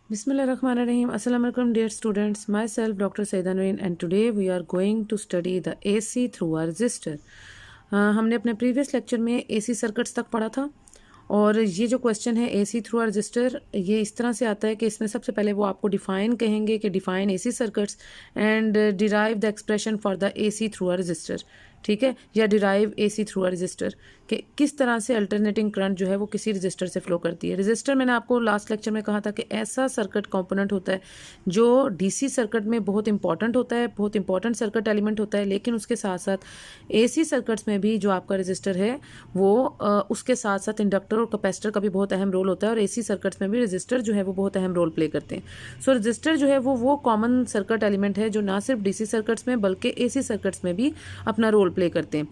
Bismillahirrahmanirrahim. Assalamu alaikum dear students. Myself Dr. Saida Nureen and today we are going to study the AC through a resistor. हमने अपने previous lecture में AC circuits तक पढ़ा था और ये जो क्वेश्चन है AC थ्रू अ रजिस्टर, ये इस तरह से आता है कि इसमें सबसे पहले वो आपको डिफाइन कहेंगे कि define AC circuits and derive the expression for the AC through a register, ठीक है, या derive AC through a register कि किस तरह से अल्टरनेटिंग करंट जो है वो किसी रजिस्टर से फ्लो करती है। रजिस्टर मैंने आपको लास्ट लेक्चर में कहा था कि ऐसा सर्किट कंपोनेंट होता है जो DC सर्किट में बहुत इंपॉर्टेंट होता है, बहुत इंपॉर्टेंट सर्किट एलिमेंट होता है, लेकिन उसके साथ साथ AC सर्किट्स में भी जो आपका रजिस्टर है वो उसके साथ साथ इंडक्टर और कैपेसिटर का भी बहुत अहम रोल होता है और AC सर्किट्स में भी रजिस्टर जो है वो बहुत अहम रोल प्ले करते हैं। सो रजिस्टर जो है वो कॉमन सर्किट एलिमेंट है जो ना सिर्फ DC सर्किट्स में बल्कि AC सर्किट्स में भी अपना रोल प्ले करते हैं।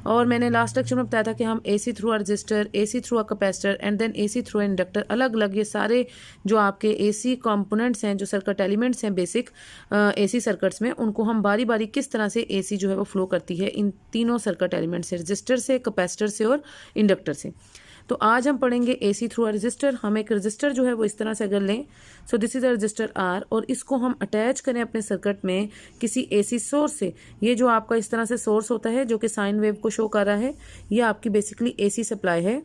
और मैंने लास्ट लेक्चर में बताया था कि हम AC through a resistor, AC through a capacitor and then AC through inductor, अलग अलग ये सारे जो आपके AC कंपोनेंट्स हैं, जो सर्किट एलिमेंट्स हैं बेसिक AC सर्किट्स में, उनको हम बारी बारी किस तरह से AC जो है वो फ्लो करती है इन तीनों सर्किट एलिमेंट से, रजिस्टर से, कैपेसिटर से और इंडक्टर से। तो आज हम पढ़ेंगे AC थ्रू अ रजिस्टर। हम एक रजिस्टर जो है वो इस तरह से अगर लें, सो this is a resistor R और इसको हम अटैच करें अपने सर्किट में किसी AC सोर्स से। ये जो आपका इस तरह से सोर्स होता है जो कि साइन वेव को शो कर रहा है, ये आपकी बेसिकली AC सप्लाई है।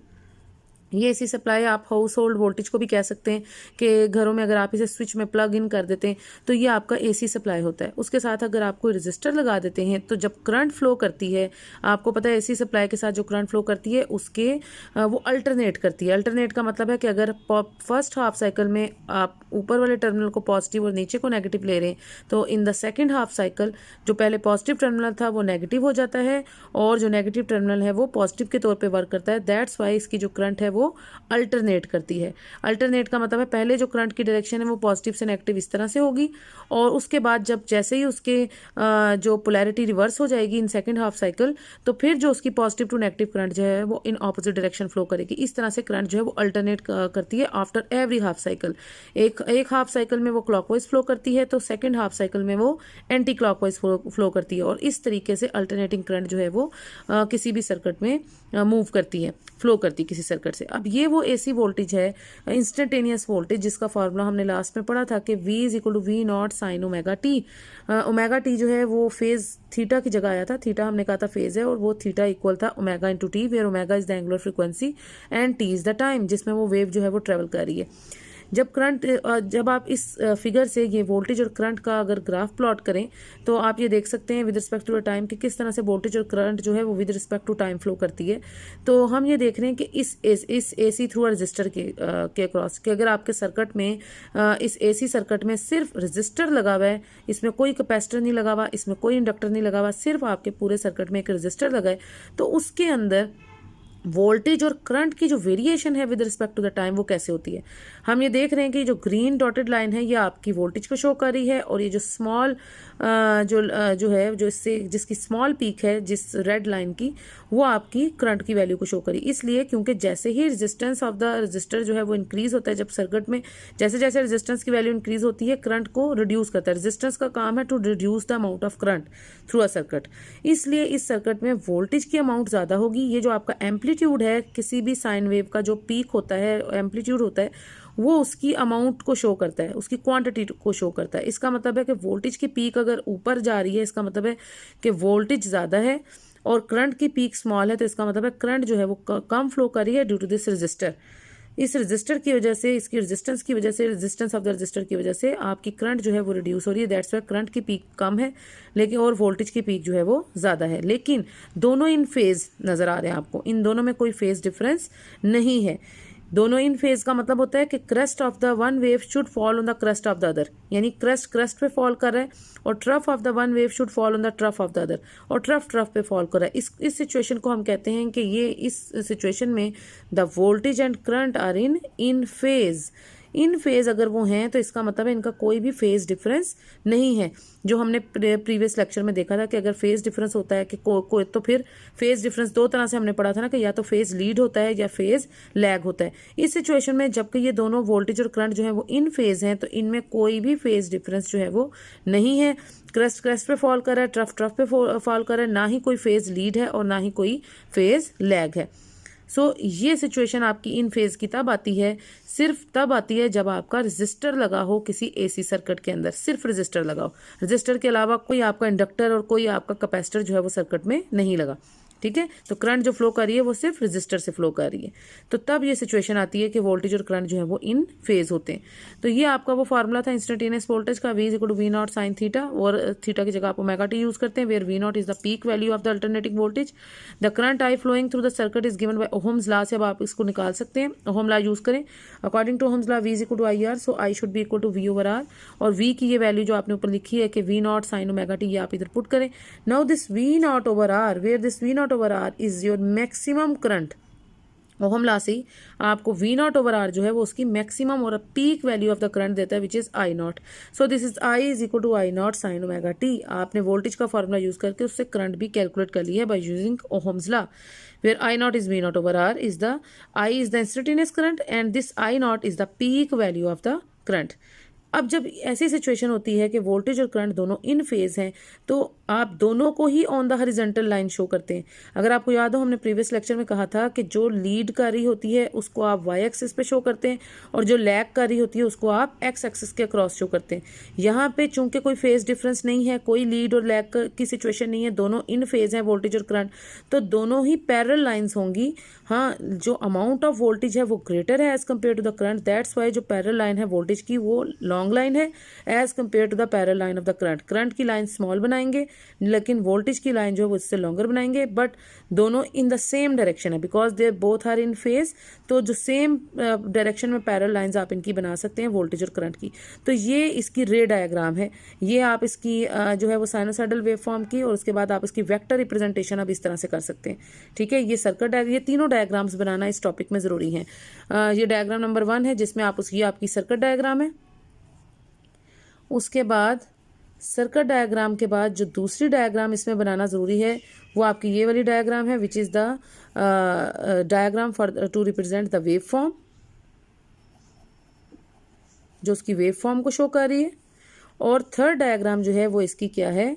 ये AC सप्लाई आप हाउस होल्ड वोल्टेज को भी कह सकते हैं कि घरों में अगर आप इसे स्विच में प्लग इन कर देते हैं तो ये आपका AC सप्लाई होता है। उसके साथ अगर आप कोई रजिस्टर लगा देते हैं तो जब करंट फ्लो करती है, आपको पता है AC सप्लाई के साथ जो करंट फ्लो करती है उसके वो अल्टरनेट करती है। अल्टरनेट का मतलब है कि अगर फर्स्ट हाफ साइकिल में आप ऊपर वाले टर्मिनल को पॉजिटिव और नीचे को नेगेटिव ले रहे हैं तो in the second half cycle जो पहले पॉजिटिव टर्मिनल था वो नेगेटिव हो जाता है और जो नेगेटिव टर्मिनल है वो पॉजिटिव के तौर पे वर्क करता है। दैट्स वाई इसकी जो करंट है वो अल्टरनेट करती है। अल्टरनेट का मतलब है पहले जो करंट की डायरेक्शन है वो पॉजिटिव से नेगेटिव इस तरह से होगी और उसके बाद जब जैसे ही उसके जो पोलैरिटी रिवर्स हो जाएगी इन सेकेंड हाफ साइकिल, तो फिर जो उसकी पॉजिटिव टू नेगेटिव करंट जो है वो इन ऑपोजिट डायरेक्शन फ्लो करेगी। इस तरह से करंट जो है वो अल्टरनेट करती है आफ्टर एवरी हाफ साइकिल। एक हाफ साइकिल में वो क्लॉकवाइज फ्लो करती है तो सेकेंड हाफ साइकिल में वो एंटी क्लॉकवाइज फ्लो करती है और इस तरीके से अल्टरनेटिंग करंट जो है वो किसी भी सर्किट में मूव करती है, फ्लो करती है किसी सर्किट से। अब ये वो AC वोल्टेज है, इंस्टेंटेनियस वोल्टेज, जिसका फार्मूला हमने लास्ट में पढ़ा था कि V is equal to V nought sine omega t. Omega t जो है वो फेज थीटा की जगह आया था, थीटा हमने कहा था फेज है और वो थीटा इक्वल था omega into t, where omega is the angular frequency and t is the time जिसमें वो वेव जो है वो ट्रेवल कर रही है। जब आप इस फिगर से ये वोल्टेज और करंट का अगर ग्राफ प्लॉट करें तो आप ये देख सकते हैं with respect to the time कि किस तरह से वोल्टेज और करंट जो है वो with respect to time flow करती है। तो हम ये देख रहे हैं कि इस AC थ्रू रजिस्टर के अक्रॉस कि अगर आपके सर्किट में इस AC सर्किट में सिर्फ रजिस्टर लगा हुआ है, इसमें कोई कैपेसिटर नहीं लगा हुआ, इसमें कोई इंडक्टर नहीं लगा हुआ, सिर्फ आपके पूरे सर्किट में एक रजिस्टर लगा है, तो उसके अंदर वोल्टेज और करंट की जो वेरिएशन है with respect to the time वो कैसे होती है। हम ये देख रहे हैं कि जो ग्रीन डॉटेड लाइन है ये आपकी वोल्टेज को शो कर रही है और ये जो स्मॉल जो है जो इससे जिसकी स्मॉल पीक है जिस रेड लाइन की, वो आपकी करंट की वैल्यू को शो करी। इसलिए क्योंकि जैसे ही रेजिस्टेंस ऑफ द रजिस्टर जो है वो इंक्रीज होता है, जब सर्किट में जैसे जैसे रेजिस्टेंस की वैल्यू इंक्रीज होती है करंट को रिड्यूस करता है। रेजिस्टेंस का काम है to reduce the amount of current through a circuit, इसलिए इस सर्किट में वोल्टेज की अमाउंट ज्यादा होगी। ये जो आपका एम्पलीट्यूड है किसी भी साइन वेव का, जो पीक होता है, एम्पलीट्यूड होता है, वो उसकी अमाउंट को शो करता है, उसकी क्वांटिटी को शो करता है। इसका मतलब है कि वोल्टेज की पीक अगर ऊपर जा रही है इसका मतलब है कि वोल्टेज ज्यादा है और करंट की पीक स्मॉल है तो इसका मतलब है करंट जो है वो कम फ्लो कर रही है ड्यू टू दिस रजिस्टर। इस रजिस्टर की वजह से, इसकी रेजिस्टेंस की वजह से, रेजिस्टेंस ऑफ द रजिस्टर की वजह से आपकी करंट जो है वो रिड्यूस हो रही है। दैट्स वाई करंट की पीक कम है लेकिन और वोल्टेज की पीक जो है वो ज्यादा है, लेकिन दोनों इन फेज नजर आ रहे हैं आपको, इन दोनों में कोई फेज डिफरेंस नहीं है। दोनों इन फेज का मतलब होता है कि crest of the one wave should fall on the crest of the other, यानी क्रेस्ट पे फॉल कर रहा है और trough of the one wave should fall on the trough of the other, और ट्रफ पे फॉल कर रहा है। इस सिचुएशन को हम कहते हैं कि ये इस सिचुएशन में the voltage and current are in phase. In phase अगर वो हैं तो इसका मतलब है इनका कोई भी फेज डिफरेंस नहीं है। जो हमने प्रीवियस लेक्चर में देखा था कि अगर फेज डिफरेंस होता है कि कोई तो फिर फेज डिफरेंस दो तरह से हमने पढ़ा था ना कि या तो फेज लीड होता है या फेज लैग होता है। इस सिचुएशन में जबकि ये दोनों वोल्टेज और करंट जो है वो इन फेज हैं तो इनमें कोई भी फेज डिफरेंस जो है वो नहीं है। क्रेस्ट पे फॉल कर रहा है, ट्रफ पे फॉल कर रहा है, ना ही कोई फेज लीड है और ना ही कोई फेज लैग है। सो ये सिचुएशन आपकी इन फेज की तब आती है, सिर्फ तब आती है जब आपका रजिस्टर लगा हो किसी एसी सर्किट के अंदर, सिर्फ रजिस्टर लगा हो, रजिस्टर के अलावा कोई आपका इंडक्टर और कोई आपका कैपेसिटर जो है वो सर्किट में नहीं लगा। ठीक है, तो करंट जो फ्लो कर रही है वो सिर्फ रजिस्टर से फ्लो कर रही है। तो तब ये सिचुएशन आती है कि वोल्टेज और करंट जो है वो इन फेज होते हैं। तो ये आपका वो फार्मूला था इंस्टेंटेनियस वोल्टेज का, V equal to V nought sine theta, और थीटा की जगह आप ओमेगा टी यूज करते हैं, where V nought is the peak value of the alternating voltage. The current I flowing through the circuit is given by Ohm's law से अब आप इसको निकाल सकते हैं, ओहम लॉ यूज करें। According to Ohm's law V is equal to I R, so I should be equal to V over R, और V की ये वैल्यू जो आपने ऊपर लिखी है कि V nought sine omega t, ये आप इधर पुट करें। Now this V nought over R, where this V nought over R is your maximum current, Ohm law से आपको V नॉट ओवर आर जो है वो उसकी मैक्सिमम और peak value of the current देता है, which is I nought. So this is I is equal to I nought sine omega t. आपने वोल्टेज का फॉर्मूला यूज करके उससे करंट भी कैलकुलेट कर लिया है by using Ohm's law, where I nought is V nought over R is the I is the instantaneous current and this I nought is the peak value of the current. अब जब ऐसी situation होती है कि voltage और current दोनों इन phase हैं, तो आप दोनों को ही on the horizontal line show करते हैं। अगर आपको याद हो, हमने प्रीवियस लेक्चर में कहा था कि जो लीड कर रही होती है उसको आप वाई एक्सिस पे शो करते हैं, और जो लैग कर रही होती है उसको आप एक्स एक्सिस के अक्रॉस शो करते हैं। यहाँ पे चूंकि कोई फेज डिफरेंस नहीं है, कोई लीड और लैग की सिचुएशन नहीं है, दोनों इन फेज हैं वोल्टेज और करंट, तो दोनों ही पैरेलल लाइन्स होंगी। हाँ, जो अमाउंट ऑफ वोल्टेज है वो ग्रेटर है as compare to the current, that's why जो पैरेलल लाइन है वोल्टेज की वो लॉन्ग लाइन है as compare to the parallel line of the current. Current की लाइन स्मॉल बनाएंगे लेकिन वोल्टेज की लाइन जो है वो इससे लॉन्गर बनाएंगे, बट दोनों इन द सेम डायरेक्शन है because they both are in phase. तो जो सेम डायरेक्शन में पैरेलल लाइंस आप इनकी बना सकते हैं वोल्टेज और करंट की। तो ये इसकी रे डायग्राम है, ये आप इसकी जो है वो साइनोसाइडल वेव फॉर्म की, और उसके बाद आप इसकी वेक्टर रिप्रेजेंटेशन अब इस तरह से कर सकते हैं। ठीक है, ये सर्किट ये तीनों डायग्राम्स बनाना इस टॉपिक में जरूरी है। ये डायग्राम नंबर 1 है जिसमें आप ये आपकी सर्किट डायग्राम है। उसके बाद सर्किट डायग्राम के बाद जो दूसरी डायग्राम इसमें बनाना ज़रूरी है वो आपकी ये वाली डायग्राम है, which is the diagram for to represent the wave form, जो उसकी वेव फॉर्म को शो कर रही है। और थर्ड डायग्राम जो है वो इसकी क्या है,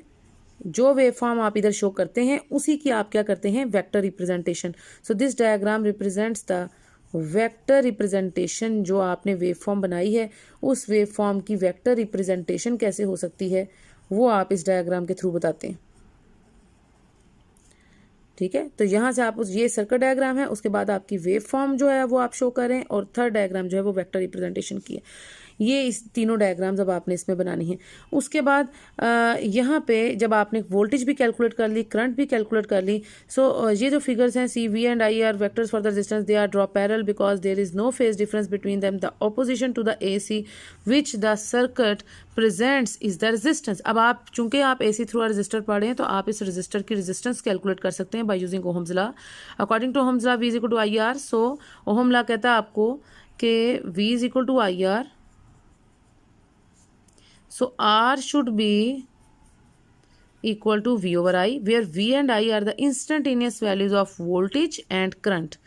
जो वेव फॉर्म आप इधर शो करते हैं उसी की आप क्या करते हैं, vector representation. So this diagram represents the vector representation. जो आपने वेव फॉर्म बनाई है उस वेव फॉर्म की वेक्टर रिप्रेजेंटेशन कैसे हो सकती है वो आप इस डायग्राम के थ्रू बताते हैं। ठीक है, तो यहाँ से आप ये सर्किट डायग्राम है, उसके बाद आपकी वेव फॉर्म जो है वो आप शो करें, और थर्ड डायग्राम जो है वो वेक्टर रिप्रेजेंटेशन की है। ये इस तीनों डायग्राम्स अब आपने इसमें बनानी है। उसके बाद यहाँ पे जब आपने वोल्टेज भी कैलकुलेट कर ली, करंट भी कैलकुलेट कर ली, सो ये जो फिगर्स हैं see V and I are vectors for the resistance, they are draw parallel because there is no phase difference between them. The opposition to the AC which the circuit presents is the resistance. अब आप चूंकि आप AC through resistor पढ़े हैं तो आप इस resistor की रेजिस्टेंस कैलकुलेट कर सकते हैं by using Ohm's law. According to Ohm's law V is equal to I R, so Ohm law कहता है आपको कि V is equal to I R, so R should be equal to V over I, where V and I are the instantaneous values of voltage and current.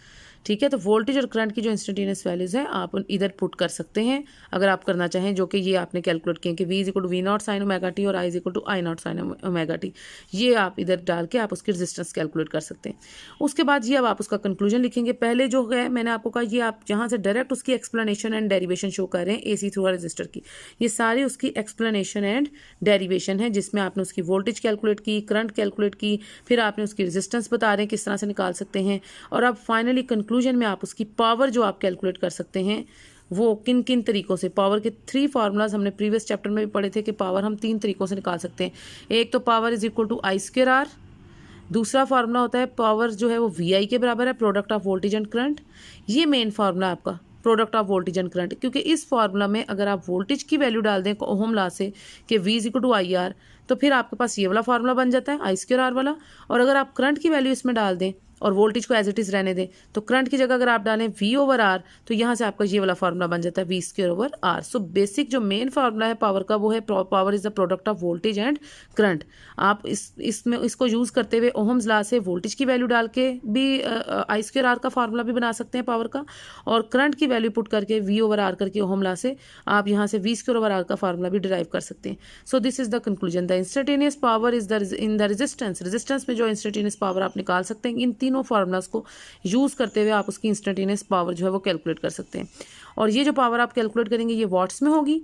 ठीक है, तो voltage और current की जो इंस्टेंटेनियस वैल्यूज हैं आप इधर put कर सकते हैं अगर आप करना चाहें, जो कि ये आपने कैलकुलेट किए कि V is equal to V nought sine omega t और I is equal to I nought sine omega t. ये आप इधर डाल के आप उसकी रेजिस्टेंस कैलकुलेट कर सकते हैं। उसके बाद ये अब आप उसका कंक्लूजन लिखेंगे। पहले जो है मैंने आपको कहा, ये आप जहाँ से डायरेक्ट उसकी एक्सप्लेनेशन एंड डेरिवेशन शो कर रहे हैं AC थ्रू रजिस्टर की, ये सारी उसकी एक्सप्लेनेशन एंड डेरिवेशन है जिसमें आपने उसकी वोल्टेज कैलकुलेट की, करंट कैलकुलेट की, फिर आपने उसकी रेजिस्टेंस बता रहे हैं किस तरह से निकाल सकते हैं, और अब फाइनली कंक्लूजन में आप उसकी पावर जो आप कैलकुलेट कर सकते हैं वो किन किन तरीकों से। पावर के 3 फार्मूलाज हमने प्रीवियस चैप्टर में भी पढ़े थे कि पावर हम 3 तरीकों से निकाल सकते हैं। एक तो power is equal to I square R, दूसरा फार्मूला होता है पावर जो है वो VI के बराबर है, product of voltage and current. ये मेन फार्मूला आपका product of voltage and current, क्योंकि इस फार्मूला में अगर आप वोल्टेज की वैल्यू डाल दें ओहम लॉ से कि V is equal to I R, तो फिर आपके पास ये वाला फार्मूला बन जाता है आई स्क्वायर आर वाला। और अगर आप करंट की वैल्यू इसमें डाल दें और वोल्टेज को एज इट इज रहने दें, तो करंट की जगह अगर आप डालें V ओवर R, तो यहाँ से आपका ये वाला फार्मूला बन जाता है V square over R। So basic जो मेन फार्मूला है पावर का वो है power is the product of voltage and current. आप इसमें इसको यूज करते हुए ओहम्स लॉ से वोल्टेज की वैल्यू डाल के भी आई स्क्वायर आर का फार्मूला भी बना सकते हैं पावर का, और करंट की वैल्यू पुट करके V ओवर R करके ओहम लॉ से आप यहाँ से V स्क्वायर ओवर R का फार्मूला भी डिराइव कर सकते हैं। सो this is the conclusion. The instantaneous power is in the resistance. Resistance में जो इंस्टेंटेनियस पावर आप निकाल सकते हैं इन तीनों तीनों फार्मूलाज को यूज़ करते हुए आप उसकी इंस्टेंटेनियस पावर जो है वो कैलकुलेट कर सकते हैं। और ये जो पावर आप कैलकुलेट करेंगे ये वाट्स में होगी,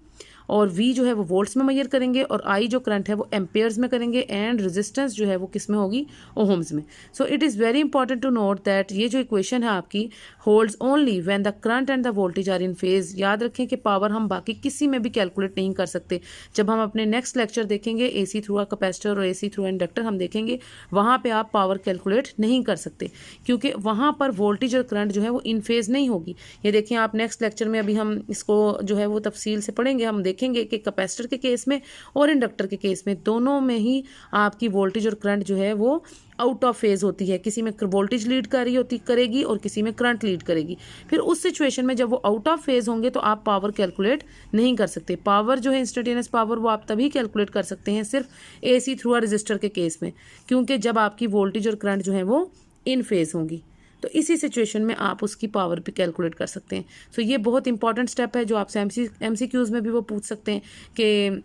और V जो है वो वोल्ट्स में मेजर करेंगे, और I जो करंट है वो एम्पेयर्स में करेंगे, एंड रेजिस्टेंस जो है वो किस में होगी, ओहम्स में। So it is very important to note that ये जो इक्वेशन है आपकी holds only when the current and the voltage are in phase. याद रखें कि पावर हम बाकी किसी में भी कैलकुलेट नहीं कर सकते। जब हम अपने नेक्स्ट लेक्चर देखेंगे AC थ्रू अ कैपेसिटर और AC थ्रू इंडक्टर हम देखेंगे, वहाँ पे आप पावर कैलकुलेट नहीं कर सकते, क्योंकि वहाँ पर वोल्टेज और करंट जो है वो इन फेज नहीं होगी। ये देखिए आप नेक्स्ट लेक्चर में अभी हम इसको जो है वो तफसील से पढ़ेंगे। हम देखेंगे कि कैपेसिटर के केस में और इंडक्टर के केस में दोनों में ही आपकी वोल्टेज और करंट जो है वो आउट ऑफ फेज होती है। किसी में वोल्टेज लीड करेगी और किसी में करंट लीड करेगी। फिर उस सिचुएशन में जब वो आउट ऑफ फेज होंगे तो आप पावर कैलकुलेट नहीं कर सकते। पावर जो है इंस्टेंटेनियस पावर वो आप तभी कैलकुलेट कर सकते हैं सिर्फ AC थ्रू अ रजिस्टर के केस में, क्योंकि जब आपकी वोल्टेज और करंट जो है वो इन फेज होंगी, तो इसी सिचुएशन में आप उसकी पावर भी कैलकुलेट कर सकते हैं। सो ये बहुत इंपॉर्टेंट स्टेप है जो आपसे MCQs में भी वो पूछ सकते हैं कि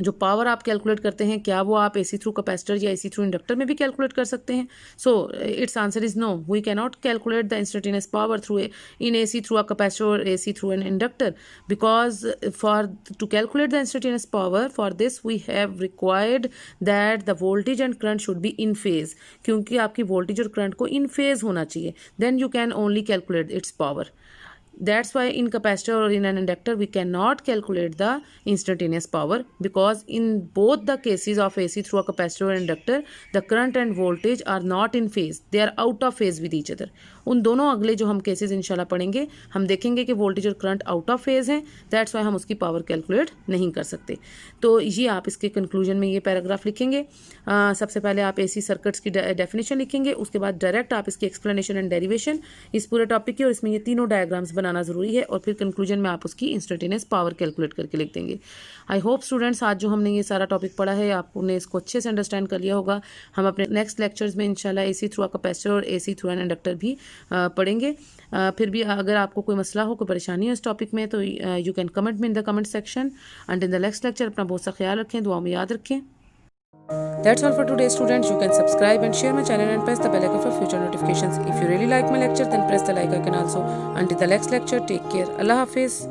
जो पावर आप कैलकुलेट करते हैं क्या वो आप AC थ्रू कैपेसिटर या AC थ्रू इंडक्टर में भी कैलकुलेट कर सकते हैं। So its answer is no, we can not calculate the instantaneous power through in AC through a capacitor और AC through an inductor, because for to calculate the instantaneous power for this we have required that the voltage and current should be in phase, क्योंकि आपकी voltage और current को इन phase होना चाहिए, then you can only calculate its power. That's why in capacitor or in an inductor we cannot calculate the instantaneous power, because in both the cases of AC through a capacitor or inductor the current and voltage are not in phase, they are out of phase with each other. उन दोनों अगले जो हम cases इंशाल्लाह पढ़ेंगे हम देखेंगे कि वोल्टेज और करंट आउट ऑफ फेज हैं, दैट्स वाई हम उसकी पावर कैलकुलेट नहीं कर सकते। तो ये आप इसके कंक्लूजन में ये पैराग्राफ लिखेंगे। सबसे पहले आप AC सर्किट्स की डेफिनेशन लिखेंगे, उसके बाद डायरेक्ट आप इसकी एक्सप्लेनेशन एंड डेरिवेशन इस पूरे टॉपिक की, और इसमें ये तीनों डायग्राम्स बनाना ज़रूरी है, और फिर कंक्लूजन में आप उसकी इंस्टेंटेनियस पावर कैलकुलेट करके लिख देंगे। आई होप स्टूडेंट्स आज जो हमने ये सारा टॉपिक पढ़ा है आपने इसको अच्छे से अंडरस्टैंड कर लिया होगा। हम अपने नेक्स्ट लेक्चर्स में इंशाल्लाह AC थ्रू अ कैपेसिटर और AC थ्रू एन इंडक्टर भी पढ़ेंगे। फिर भी अगर आपको कोई मसला हो, कोई परेशानी हो इस टॉपिक में, तो यू कैन कमेंट में in the comment section. And in the next lecture अपना बहुत सा ख्याल रखें, दुआ में याद रखें। That's all for today students. You can subscribe and share my channel and press the bell icon for future notifications. If you really like my lecture then press the like icon also. Until the next lecture, take care. Allah Hafiz.